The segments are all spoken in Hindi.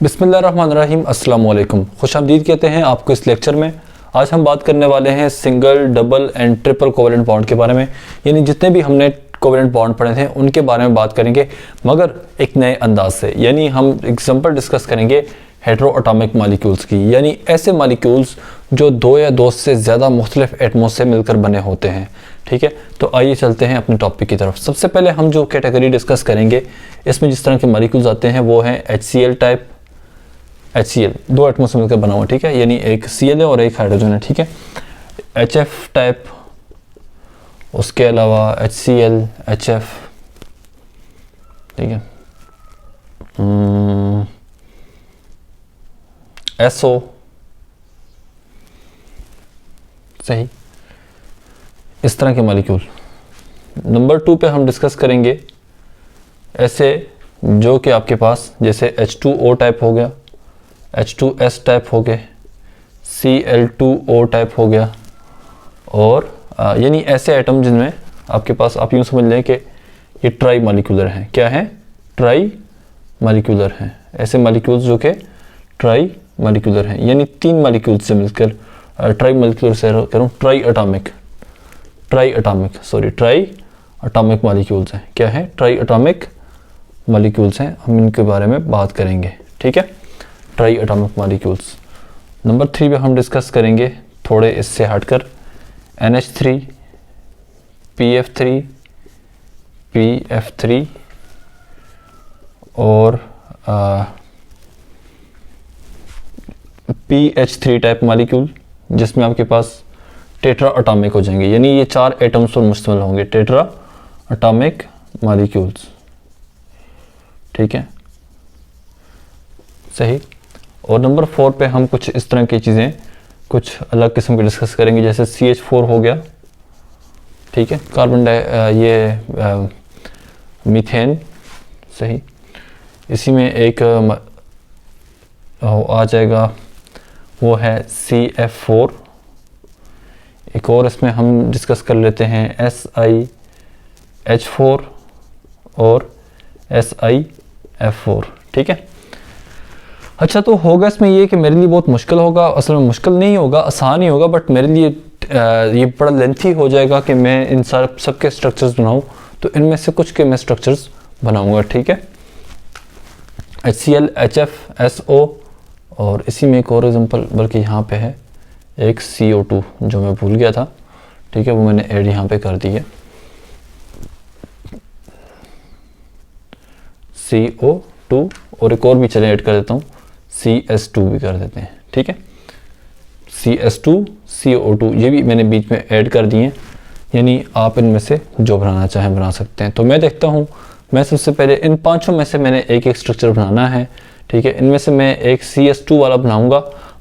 बिस्मिल्लाहिर्रहमानिर्रहीम, अस्सलाम वालेकुम। खुशामदीद कहते हैं आपको इस लेक्चर में। आज हम बात करने वाले हैं single, double and triple covalent bond के बारे में। यानी जितने भी हमने कोवेलेंट बॉन्ड पढ़े थे उनके बारे में बात करेंगे, मगर एक नए अंदाज से। यानी हम एग्जांपल डिस्कस करेंगे हेटेरोएटॉमिक मॉलिक्यूल्स की, यानी ऐसे मॉलिक्यूल्स जो दो या दो से ज़्यादा मुख्तलिफ एटमों से मिलकर बने होते हैं। ठीक है, तो आइए चलते हैं अपने टॉपिक की तरफ। सबसे पहले हम जो कैटेगरी डिस्कस करेंगे, इसमें जिस तरह के मॉलिक्यूल्स आते हैं वो हैं HCl टाइप। HCl दो एटमों से मिलकर बना हुआ, ठीक है, यानी एक Cl है और एक हाइड्रोजन है, ठीक है। HF टाइप, उसके अलावा HCl, HF, ठीक है, SO, सही, इस तरह के मॉलिक्यूल। नंबर 2 पे हम डिस्कस करेंगे ऐसे जो कि आपके पास जैसे H2O टाइप हो गया, H2S टाइप हो गए, Cl2O टाइप हो गया, और यानी ऐसे एटम जिनमें आपके पास, आप यूँ समझ लें कि ये ट्राई मॉलिक्यूलर हैं। क्या है? ट्राई मॉलिक्यूलर हैं। ऐसे मॉलिक्यूल्स जो कि ट्राई मॉलिक्यूलर हैं, यानी तीन मॉलिक्यूल्स से मिलकर, ट्राई मॉलिक्यूलर से कह रहा हूँ, ट्राई एटॉमिक मॉलिक्यूल्स हैं। क्या है? ट्राई एटॉमिक मॉलिक्यूल्स हैं। हम इनके बारे में बात करेंगे, ठीक है, ट्राई एटॉमिक मॉलिक्यूल्स। नंबर 3 पे हम डिस्कस करेंगे थोड़े इससे हटकर NH3, PF3 और PH3 टाइप मॉलिक्यूल, जिसमें आपके पास टेट्रा एटॉमिक हो जाएंगे, यानी ये 4 एटम्स पर मुश्तमिल होंगे, टेट्रा एटॉमिक मॉलिक्यूल्स, ठीक है, सही। और नंबर 4 पे हम कुछ इस तरह की चीज़ें, कुछ अलग किस्म के डिस्कस करेंगे, जैसे CH4 हो गया, ठीक है, कार्बन मीथेन, सही। इसी में एक आ जाएगा, वो है CF4। एक और इसमें हम डिस्कस कर लेते हैं SiH4 और SiF4, ठीक है। अच्छा, तो होगा इसमें ये कि मेरे लिए बहुत मुश्किल होगा, असल में मुश्किल नहीं होगा, आसान ही होगा, बट मेरे लिए ये बड़ा लेंथी हो जाएगा कि मैं इन सब के स्ट्रक्चर्स बनाऊं। तो इनमें से कुछ के मैं स्ट्रक्चर्स बनाऊंगा, ठीक है। HCl, HF, SO, और इसी में एक और एग्जांपल, बल्कि यहाँ पे है एक CO2 जो मैं भूल गया था, ठीक है, वो मैंने ऐड यहाँ पे कर दी है, CO2, और एक और भी चले ऐड कर देता हूँ, CS2 भी कर देते हैं, ठीक है, CS2, CO2, ये भी मैंने बीच में ऐड कर दिए हैं। यानी आप इनमें से जो बनाना चाहें बना सकते हैं। तो मैं देखता हूँ, मैं सबसे पहले इन पांचों में से मैंने एक एक स्ट्रक्चर बनाना है, ठीक है। इनमें से मैं एक CS2 वाला बनाऊंगा,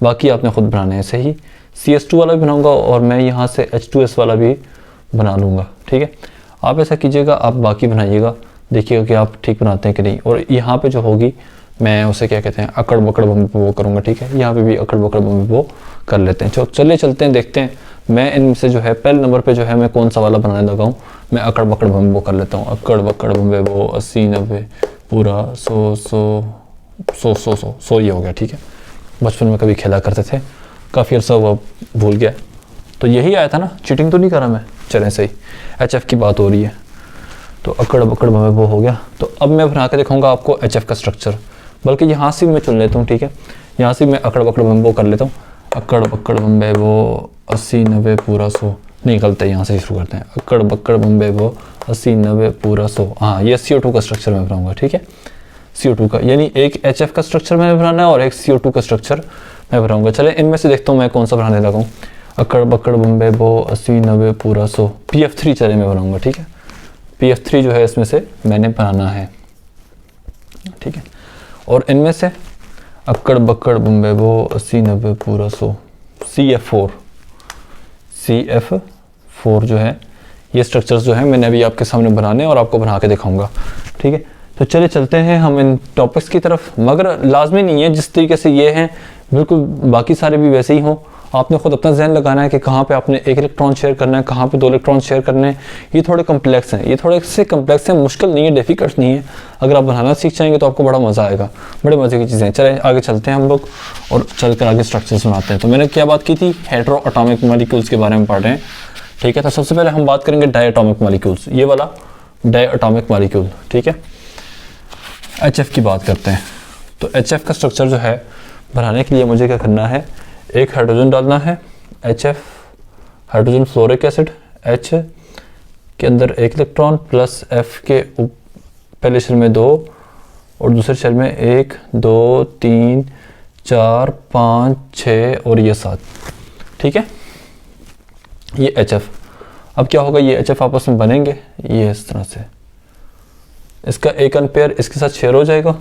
बाकी आपने खुद बनाने हैं, सही। CS2 वाला भी बनाऊंगा और मैं यहाँ से H2S वाला भी बना लूँगा, ठीक है। आप ऐसा कीजिएगा, आप बाकी बनाइएगा, देखिएगा कि आप ठीक बनाते हैं कि नहीं। और यहाँ पे जो होगी, मैं उसे क्या कहते हैं, अकड़ बकड़ बम वो करूँगा, ठीक है। यहाँ पे भी अकड़ बकड़ बम वो कर लेते हैं। चलते हैं, देखते हैं। मैं इनमें से जो है पहले नंबर पे जो है मैं कौन सा वाला बनाने लगा हूँ, मैं अकड़ बकड़ बम वो कर लेता हूँ। अकड़ बकड़ बम वो 80 90 पूरा 100 ये हो गया, ठीक है। बचपन में कभी खेला करते थे, काफ़ी अर्सा हुआ, भूल गया। तो यही आया था ना, चीटिंग तो नहीं करा मैं। चलें, सही, HF की बात हो रही है, तो अकड़ बकड़ बम वो हो गया। तो अब मैं बना के दिखाऊंगा आपको HF का स्ट्रक्चर, बल्कि यहाँ से मैं चुन लेता हूँ, ठीक है। यहाँ से मैं अकड़ बकड़ बम वो कर लेता हूँ, अकड़ बकड़ बम वो 80 90 पूरा 100, नहीं गलत है, यहाँ से शुरू करते हैं। अकड़ बकड़ बम वो 80 90 पूरा 100, हाँ, ये CO2 का स्ट्रक्चर मैं बनाऊंगा, ठीक है, CO2 का। यानी एक HF का स्ट्रक्चर मैंने बनाना है और एक CO2 का स्ट्रक्चर मैं बनाऊंगा। चले, इनमें से देखता हूँ मैं कौन सा बनाने लगा हूँ। अकड़ बकड़ बम वो 80 90 पूरा 100, PF3 चले मैं बनाऊंगा, ठीक है। PF3 जो है इसमें से मैंने बनाना है, ठीक है। और इनमें से अक्कड़ बक्कड़ बम्बे वो 80 90 पूरा 100, CF4 जो है, ये स्ट्रक्चर्स जो है मैंने अभी आपके सामने बनाने और आपको बना के दिखाऊंगा, ठीक है। तो चले चलते हैं हम इन टॉपिक्स की तरफ, मगर लाजमी नहीं है जिस तरीके से ये हैं बिल्कुल बाकी सारे भी वैसे ही हों, आपने खुद अपना जहन लगाना है कि कहाँ पे आपने एक इलेक्ट्रॉन शेयर करना है, कहाँ पे 2 इलेक्ट्रॉन शेयर करने हैं। ये थोड़े कम्प्लेक्स हैं, ये थोड़े से कम्प्लेक्स हैं, मुश्किल नहीं है, डिफिकल्ट नहीं है। अगर आप बनाना सीख जाएंगे तो आपको बड़ा मज़ा आएगा, बड़े मज़े की चीज़ें। चले आगे चलते हैं हम लोग और चल कर आगे स्ट्रक्चर्स बनाते हैं। तो मैंने क्या बात की थी, हेटेरो एटॉमिक मॉलिक्यूल्स के बारे में पढ़ रहे हैं, ठीक है। तो सबसे पहले हम बात करेंगे डाई एटॉमिक मॉलिक्यूल्स, ये वाला डाई एटॉमिक मॉलिक्यूल, ठीक है। HF की बात करते हैं। तो HF का स्ट्रक्चर जो है बनाने के लिए मुझे क्या करना है, एक हाइड्रोजन डालना है, HF hydrogen fluoric acid, H के अंदर 1 इलेक्ट्रॉन प्लस F के पहले शेल में 2 और दूसरे शेल में 1 2 3 4 5 6 और ये 7, ठीक है। ये HF, अब क्या होगा, ये HF आपस में बनेंगे ये इस तरह से, इसका एक अनपेयर इसके साथ शेयर हो जाएगा।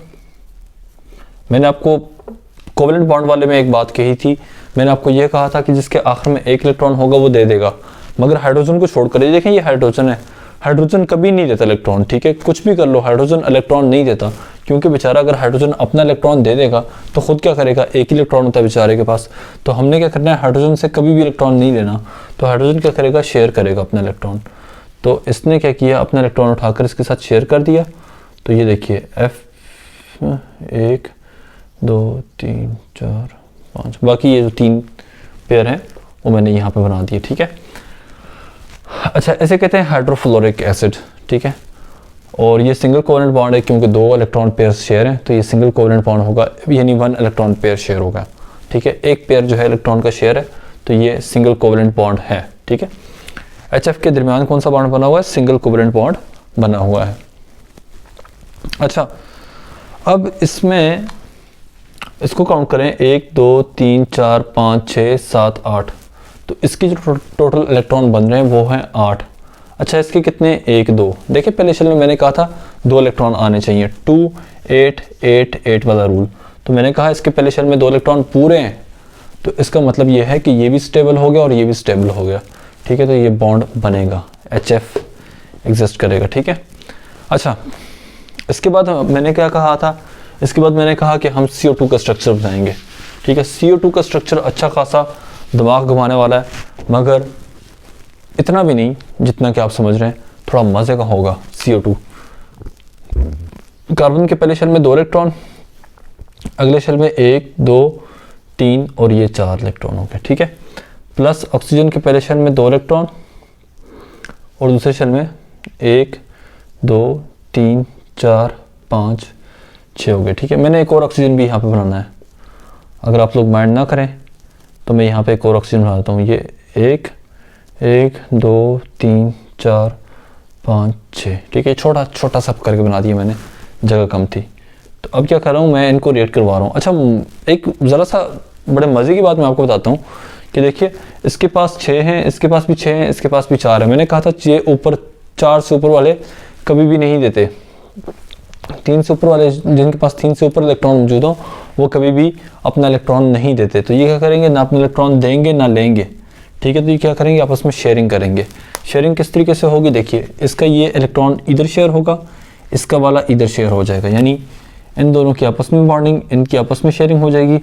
मैंने आपको कोवेलेंट बॉन्ड वाले में एक बात कही थी, मैंने आपको ये कहा था कि जिसके आखिर में 1 इलेक्ट्रॉन होगा वो दे देगा, मगर हाइड्रोजन को छोड़कर, ये देखें ये हाइड्रोजन है, हाइड्रोजन कभी नहीं देता इलेक्ट्रॉन, ठीक है। कुछ भी कर लो, हाइड्रोजन इलेक्ट्रॉन नहीं देता, क्योंकि बेचारा अगर हाइड्रोजन अपना इलेक्ट्रॉन दे देगा तो खुद क्या करेगा, 1 इलेक्ट्रॉन होता है बेचारे के पास। तो हमने क्या करना है, हाइड्रोजन से कभी भी इलेक्ट्रॉन नहीं लेना। तो हाइड्रोजन क्या करेगा, शेयर करेगा अपना इलेक्ट्रॉन। तो इसने क्या किया, अपना इलेक्ट्रॉन उठाकर इसके साथ शेयर कर दिया। तो ये देखिए F 1 2 3 4 5, बाकी ये जो 3 पेयर हैं वो मैंने यहाँ पे बना दिए, ठीक है। अच्छा, ऐसे कहते हैं हाइड्रोफ्लोरिक एसिड, ठीक है। और ये सिंगल कोवेलेंट बॉन्ड है, क्योंकि 2 इलेक्ट्रॉन पेयर शेयर हैं, तो ये सिंगल कोवेलेंट बॉन्ड होगा, यानी 1 इलेक्ट्रॉन पेयर शेयर होगा, ठीक है। एक पेयर जो है इलेक्ट्रॉन का शेयर है, तो ये सिंगल कोवेलेंट बॉन्ड है, ठीक है। HF के दरमियान कौन सा बॉन्ड बना हुआ है, सिंगल कोवेलेंट बॉन्ड बना हुआ है। अच्छा, अब इसमें इसको काउंट करें, 1 2 3 4 5 6 7 8, तो इसकी जो टोटल इलेक्ट्रॉन बन रहे हैं वो हैं 8। अच्छा, इसके कितने, 1 2, देखिए पहले शेल में मैंने कहा था 2 इलेक्ट्रॉन आने चाहिए, 2 8 8 8 वाला रूल। तो मैंने कहा इसके पहले शेल में 2 इलेक्ट्रॉन पूरे हैं, तो इसका मतलब ये है कि ये भी स्टेबल हो गया और ये भी स्टेबल हो गया, ठीक है। तो ये बॉन्ड बनेगा, HF एग्जिस्ट करेगा, ठीक है। अच्छा, इसके बाद मैंने क्या कहा था, इसके बाद मैंने कहा कि हम CO2 का स्ट्रक्चर बनाएंगे, ठीक है। CO2 का स्ट्रक्चर अच्छा खासा दिमाग घुमाने वाला है, मगर इतना भी नहीं जितना कि आप समझ रहे हैं, थोड़ा मज़े का होगा। CO2, कार्बन के पहले शेल में 2 इलेक्ट्रॉन, अगले शेल में 1 2 3 और ये 4 इलेक्ट्रॉन हो गए, ठीक है। प्लस ऑक्सीजन के पहले शेल में 2 इलेक्ट्रॉन और दूसरे शेल में 1 2 3 4 5 6 हो गए, ठीक है। मैंने एक और ऑक्सीजन भी यहाँ पे बनाना है, अगर आप लोग माइंड ना करें तो मैं यहाँ पे एक और ऑक्सीजन बनाता हूँ। ये 1 1 2 3 4 5 6, ठीक है। छोटा छोटा सब करके बना दिया मैंने, जगह कम थी। तो अब क्या कर रहा हूँ, मैं इनको रेट करवा रहा हूँ। अच्छा, एक ज़रा सा बड़े मज़े की बात मैं आपको बताता हूँ कि देखिए इसके पास 6 हैं, इसके पास भी 6 हैं, इसके पास भी 4 है। मैंने कहा था ये ऊपर 4 से ऊपर वाले कभी भी नहीं देते, 3 से ऊपर वाले, जिनके पास 3 से ऊपर इलेक्ट्रॉन मौजूद हो वो कभी भी अपना इलेक्ट्रॉन नहीं देते। तो ये क्या करेंगे, ना अपना इलेक्ट्रॉन देंगे ना लेंगे, ठीक है। तो ये क्या करेंगे, आपस में शेयरिंग करेंगे। शेयरिंग किस तरीके से होगी, देखिए इसका ये इलेक्ट्रॉन इधर शेयर होगा, इसका वाला इधर शेयर हो जाएगा, यानी इन दोनों की आपस में बॉन्डिंग, इनकी आपस में शेयरिंग हो जाएगी,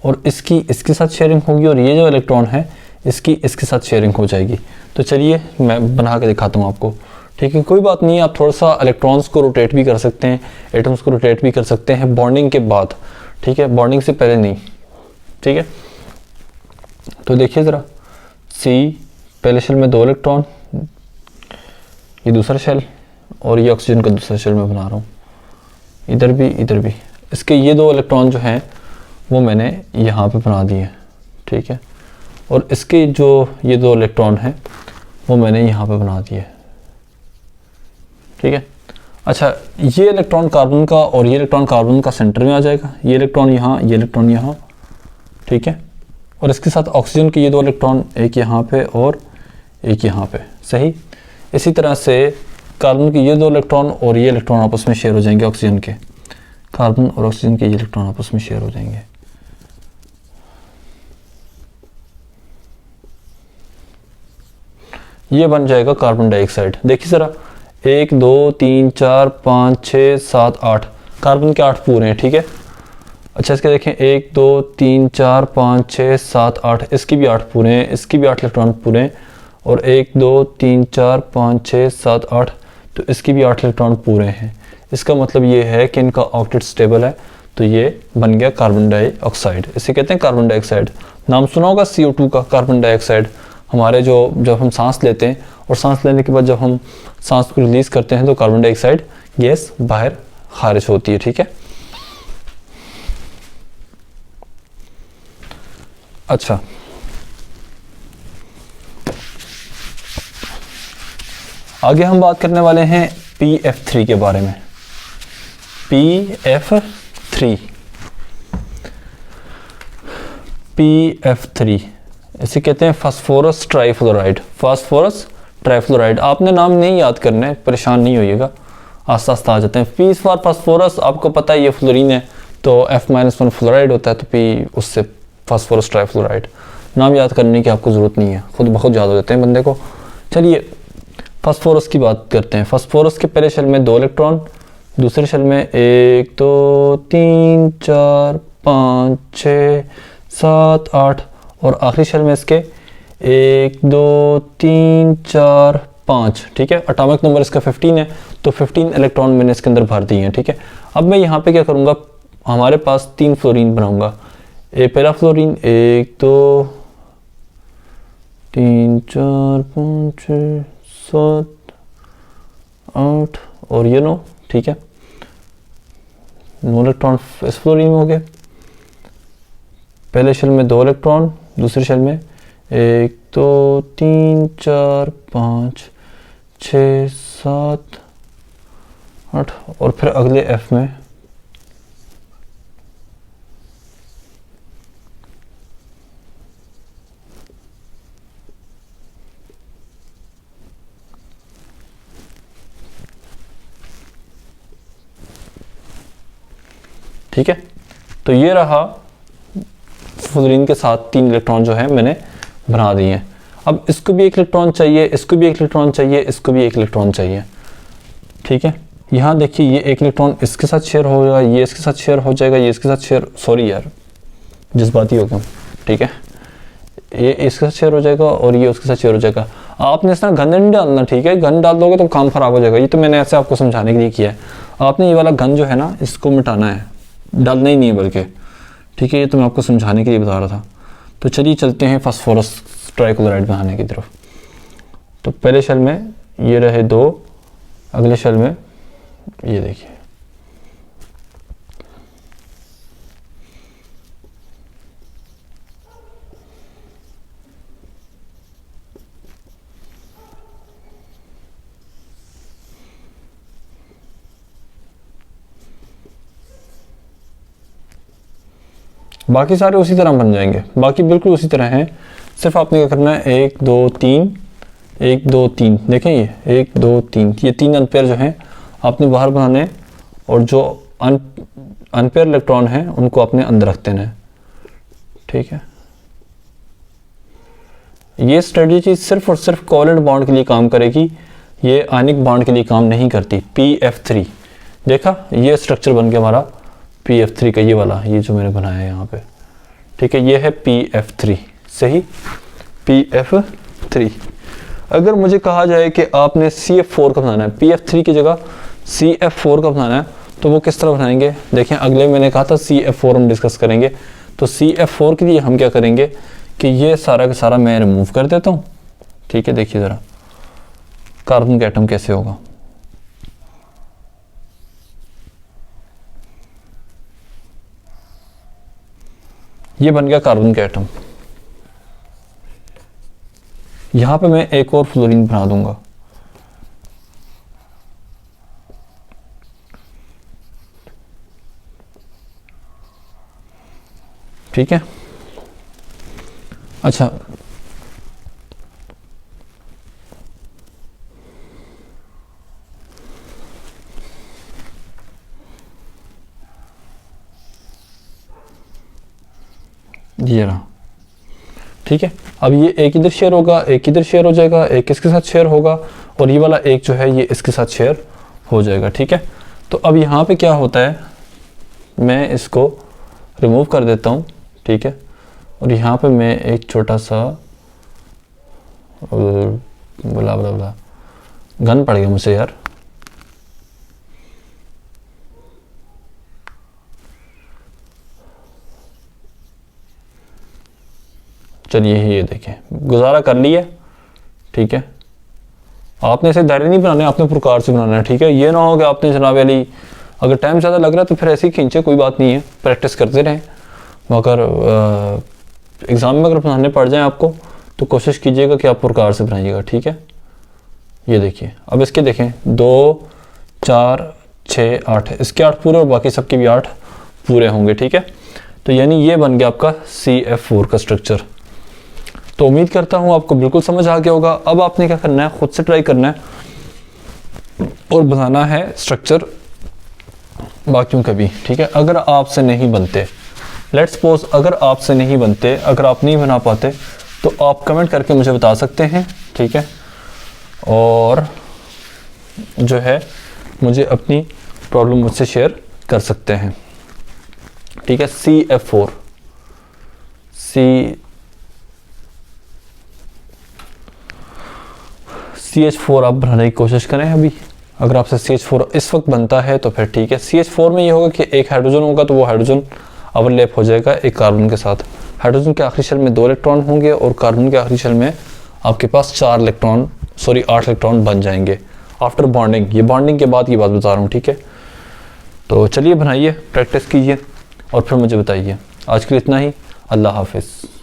और इसकी इसके साथ शेयरिंग होगी, और ये जो इलेक्ट्रॉन है इसकी इसके साथ शेयरिंग हो जाएगी। तो चलिए मैं बना के दिखाता हूँ आपको, ठीक है। कोई बात नहीं, आप थोड़ा सा इलेक्ट्रॉन्स को रोटेट भी कर सकते हैं, एटम्स को रोटेट भी कर सकते हैं बॉन्डिंग के बाद, ठीक है, बॉन्डिंग से पहले नहीं, ठीक है। तो देखिए ज़रा, C पहले शेल में 2 इलेक्ट्रॉन, ये दूसरा शेल, और ये ऑक्सीजन का दूसरा शेल मैं बना रहा हूँ, इधर भी इधर भी। इसके ये 2 इलेक्ट्रॉन जो हैं वो मैंने यहाँ पे बना दिए, ठीक है। और इसके जो ये 2 इलेक्ट्रॉन हैं वो मैंने यहाँ पे बना दिए, ठीक है। अच्छा, ये इलेक्ट्रॉन कार्बन का और ये इलेक्ट्रॉन कार्बन का सेंटर में आ जाएगा, ये इलेक्ट्रॉन यहाँ, ये इलेक्ट्रॉन यहाँ, ठीक है। और इसके साथ ऑक्सीजन के ये 2 इलेक्ट्रॉन, एक यहाँ पे और एक यहाँ पे, सही। इसी तरह से कार्बन के ये 2 इलेक्ट्रॉन और ये इलेक्ट्रॉन आपस में शेयर हो जाएंगे, ऑक्सीजन के, कार्बन और ऑक्सीजन के ये इलेक्ट्रॉन आपस में शेयर हो जाएंगे। ये बन जाएगा कार्बन डाइऑक्साइड। देखिए ज़रा, 1 2 3 4 5 6 7 8, कार्बन के 8 पूरे हैं, ठीक है। अच्छा इसके देखें 1 2 3 4 5 6 7 8, इसकी भी 8 पूरे हैं, इसकी भी 8 इलेक्ट्रॉन पूरे हैं, और 1 2 3 4 5 6 7 8, तो इसकी भी 8 इलेक्ट्रॉन पूरे हैं। इसका मतलब ये है कि इनका ऑक्टेट स्टेबल है, तो ये बन गया कार्बन डाइऑक्साइड। इसे कहते हैं कार्बन डाइऑक्साइड। नाम सुना होगा CO2 का, कार्बन डाइऑक्साइड। हमारे जब हम सांस लेते हैं और सांस लेने के बाद जब हम सांस को रिलीज करते हैं तो कार्बन डाइऑक्साइड गैस बाहर खारिज होती है, ठीक है। अच्छा आगे हम बात करने वाले हैं PF3 के बारे में। PF3 इसे कहते हैं फास्फोरस ट्राइफ्लोराइड। फास्फोरस ट्राइफ्लोराइड, आपने नाम नहीं याद करना है, परेशान नहीं होइएगा, आस्ता आस्ता आ जाते हैं। P फॉर फास्फोरस, आपको पता है ये फ्लोरीन है, तो F-1 फ्लोराइड होता है, तो P उससे फास्फोरस ट्राइफ्लोराइड। नाम याद करने की आपको ज़रूरत नहीं है, खुद ब खुद याद हो जाते हैं बंदे को। चलिए फास्फोरस की बात करते हैं। फास्फोरस के पहले शेल में 2 इलेक्ट्रॉन, दूसरे शेल में 1 2 3 4 5 6 7 8, और आखिरी शेल में इसके 1 2 3 4 5, ठीक है। एटॉमिक नंबर इसका 15 है, तो 15 इलेक्ट्रॉन मैंने इसके अंदर भर दिए हैं, ठीक है। अब मैं यहाँ पे क्या करूँगा, हमारे पास 3 फ्लोरीन बनाऊँगा। पहला फ्लोरीन 1 2 3 4 5 6 7 8 और ये 9, ठीक है। 9 इलेक्ट्रॉन इस फ्लोरीन में हो गए। पहले शेल में 2 इलेक्ट्रॉन, दूसरे शेल में 1 2 3 4 5 6 7 8, और फिर अगले F में ठीक है। तो ये रहा फ्लोरीन के साथ 3 इलेक्ट्रॉन जो है मैंने बना दिए हैं। अब इसको भी 1 इलेक्ट्रॉन चाहिए, इसको भी 1 इलेक्ट्रॉन चाहिए, इसको भी 1 इलेक्ट्रॉन चाहिए, ठीक है। यहाँ देखिए ये 1 इलेक्ट्रॉन इसके साथ शेयर हो जाएगा, ये इसके साथ शेयर हो जाएगा, ये इसके साथ शेयर, सॉरी यार जज्बाती हो गया, ठीक है। ये इसके साथ शेयर हो जाएगा और ये उसके साथ शेयर हो जाएगा। आपने इसमें गन नहीं डालना, ठीक है। गन डाल दोगे तो काम खराब हो जाएगा। ये तो मैंने ऐसे आपको समझाने के लिए किया है। आपने ये वाला गन जो है ना, इसको मिटाना है, डालना ही नहीं है बल्कि, ठीक है। ये तो मैं आपको समझाने के लिए बता रहा था। तो चलिए चलते हैं फास्फोरस ट्राइक्लोराइड बनाने की तरफ। तो पहले शेल में ये रहे 2, अगले शेल में ये देखिए बाकी सारे उसी तरह बन जाएंगे, बाकी बिल्कुल उसी तरह हैं। सिर्फ आपने क्या करना है 1 2 3 1 2 3, देखें ये 1 2 3, ये 3 अनपेयर जो हैं आपने बाहर बनाने हैं, और जो अनपेयर इलेक्ट्रॉन हैं उनको आपने अंदर रख देना है, ठीक है। ये स्ट्रेटजी सिर्फ और सिर्फ कोवेलेंट बॉन्ड के लिए काम करेगी, ये आयनिक बॉन्ड के लिए काम नहीं करती। PF3 देखा, ये स्ट्रक्चर बन गया हमारा PF3 का, ये वाला, ये जो मैंने बनाया है यहाँ पे, ठीक है। ये है PF3, सही, PF3। अगर मुझे कहा जाए कि आपने CF4 का बनाना है, PF3 की जगह CF4 का बनाना है, तो वो किस तरह बनाएंगे देखें। अगले मैंने कहा था CF4 हम डिस्कस करेंगे। तो CF4 के लिए हम क्या करेंगे कि ये सारा का सारा मैं रिमूव कर देता हूँ, ठीक है। देखिए ज़रा कार्बन का एटम कैसे होगा। ये बन गया कार्बन का एटम। यहां पे मैं एक और फ्लोरीन बना दूंगा, ठीक है। अच्छा ये रहा, ठीक है। अब ये एक इधर शेयर होगा, एक इधर शेयर हो जाएगा, एक इसके साथ शेयर होगा, और ये वाला एक जो है ये इसके साथ शेयर हो जाएगा, ठीक है। तो अब यहाँ पे क्या होता है, मैं इसको रिमूव कर देता हूँ, ठीक है। और यहाँ पे मैं एक छोटा सा बुला बुला बुला गन पड़ गया मुझे यार। चलिए ये देखें, गुजारा कर लिया, ठीक है। आपने इसे दायरे नहीं बनाने, आपने प्रकार से बनाना है, ठीक है। ये ना हो कि आपने जनाब अली अगर टाइम ज़्यादा लग रहा है तो फिर ऐसे ही खींचे, कोई बात नहीं है, प्रैक्टिस करते रहें। मगर एग्ज़ाम में अगर बनाने पड़ जाएं आपको तो कोशिश कीजिएगा कि आप प्रकार से बनाइएगा, ठीक है। ये देखिए, अब इसके देखें 2 4 6 8, इसके 8 पूरे और बाकी सबके भी 8 पूरे होंगे, ठीक है। तो यानी ये बन गया आपका CF4 का स्ट्रक्चर। तो उम्मीद करता हूँ आपको बिल्कुल समझ आ गया होगा। अब आपने क्या करना है, खुद से ट्राई करना है और बनाना है स्ट्रक्चर बाकियों के भी, ठीक है। अगर आपसे नहीं बनते, लेट्स सपोज अगर आपसे नहीं बनते, अगर आप नहीं बना पाते तो आप कमेंट करके मुझे बता सकते हैं, ठीक है। और जो है मुझे अपनी प्रॉब्लम मुझसे शेयर कर सकते हैं, ठीक है। CF4 CH4 आप बनाने की कोशिश करें। अभी अगर आपसे CH4 इस वक्त बनता है तो फिर ठीक है। CH4 में ये होगा कि एक हाइड्रोजन होगा तो वो हाइड्रोजन ओवरलैप हो जाएगा एक कार्बन के साथ। हाइड्रोजन के आखिरी शेल में 2 इलेक्ट्रॉन होंगे और कार्बन के आखिरी शेल में आपके पास 8 इलेक्ट्रॉन बन जाएंगे आफ्टर बॉन्डिंग। ये बॉन्डिंग के बाद की बात बता रहा हूँ, ठीक है। तो चलिए बनाइए, प्रैक्टिस कीजिए और फिर मुझे बताइए। आज के लिए इतना ही, अल्लाह हाफिज़।